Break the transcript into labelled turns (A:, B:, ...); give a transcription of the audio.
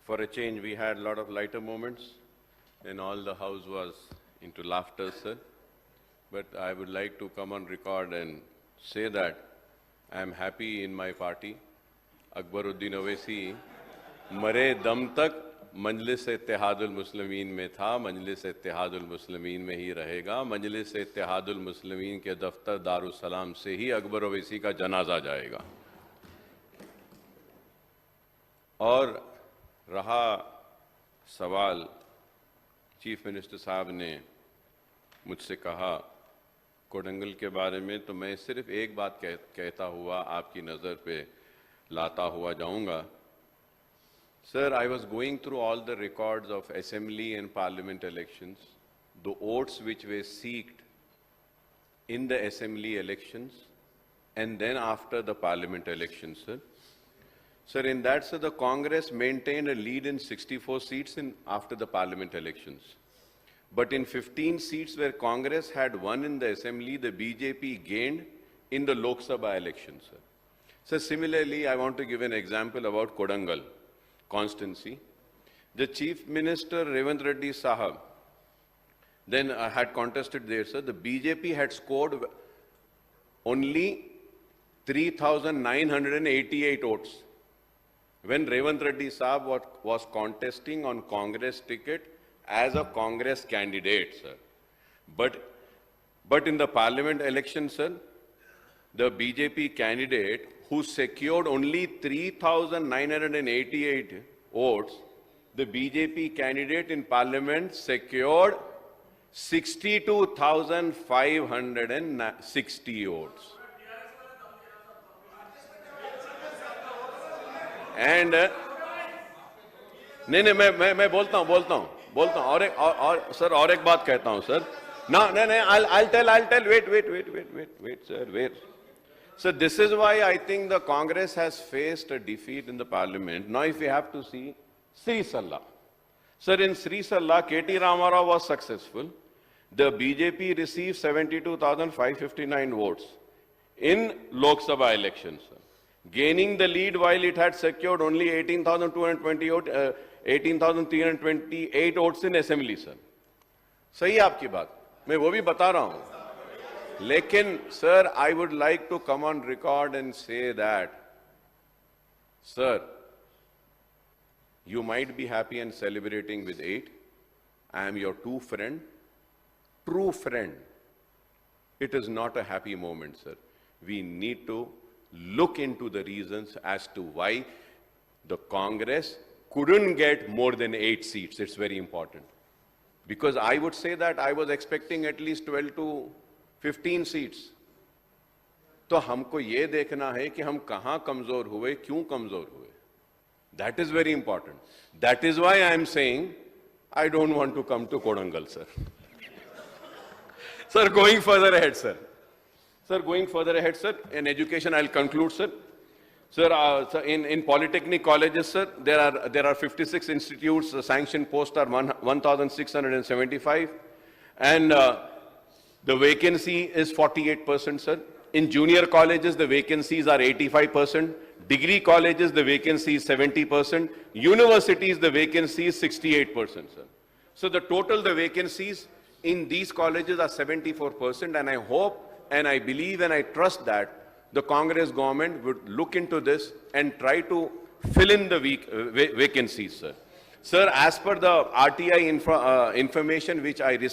A: For a change, we had a lot of lighter moments, and all the house was into laughter, sir. But I would like to come on record and say that I am happy in my party. Akbaruddin Owaisi मरे दम तक मजलिस इत्तेहादुल मुस्लिमीन में था, मजलिस इत्तेहादुल मुस्लिमीन में ही रहेगा। मजलिस इत्तेहादुल मुस्लिमीन के दफ्तर Darussalam से ही अकबर ओवैसी का जनाजा जाएगा। और रहा सवाल, चीफ मिनिस्टर साहब ने मुझसे कहा कोडंगल के बारे में, तो मैं सिर्फ एक बात कहता हुआ आपकी नज़र पे लाता हुआ जाऊंगा। Sir, I was going through all the records of assembly and parliament elections, the votes which were seeked in the assembly elections and then after the parliament elections, sir. Sir, in that, sir, the Congress maintained a lead in 64 seats after the parliament elections. But in 15 seats where Congress had won in the assembly, the BJP gained in the Lok Sabha elections, sir. So similarly, I want to give an example about Kodangal constituency. The Chief Minister Revant Reddy Sahab then had contested there, sir. The BJP had scored only 3,988 votes when Revant Reddy Sahab was contesting on Congress ticket as a Congress candidate, sir. But in the parliament election, sir, the BJP candidate who secured only 3,988 votes, the BJP candidate in parliament secured 62,560 votes. And नहीं मैं बोलता हूँ और sir और एक बात कहता हूँ sir I'll tell wait sir wait. So this is why I think the Congress has faced a defeat in the parliament. Now if we have to see Sri Salla. Sir, in Sri Salla, KT Ramarao was successful. The BJP received 72,559 votes in Lok Sabha elections, sir, gaining the lead while it had secured only 18,328 votes in assembly, sir. सही है आपकी बात, मैं वो भी बता रहा हूँ. Lekin, sir, I would like to come on record and say that, sir, you might be happy and celebrating with 8. I am your true friend. It is not a happy moment, sir. We need to look into the reasons as to why the Congress couldn't get more than 8 seats. It's very important. Because I would say that I was expecting at least 12 to 15 seats. तो हमको ये देखना है कि हम कहां कमजोर हुए, क्यों कमजोर हुए. That is very important. That is why I am saying I don't want to come to Kodangal, sir. Sir, going further ahead, sir. In education, I'll conclude, sir. Sir, in polytechnic colleges, sir, there are 56 institutes. The sanctioned posts are 1,675, and the vacancy is 48%, sir. In junior colleges, the vacancies are 85%. Degree colleges, the vacancy is 70%. Universities, the vacancy is 68%, sir. So the vacancies in these colleges are 74%, and I hope and I believe and I trust that the Congress government would look into this and try to fill in the vacancies, sir. Sir, as per the RTI information which I received,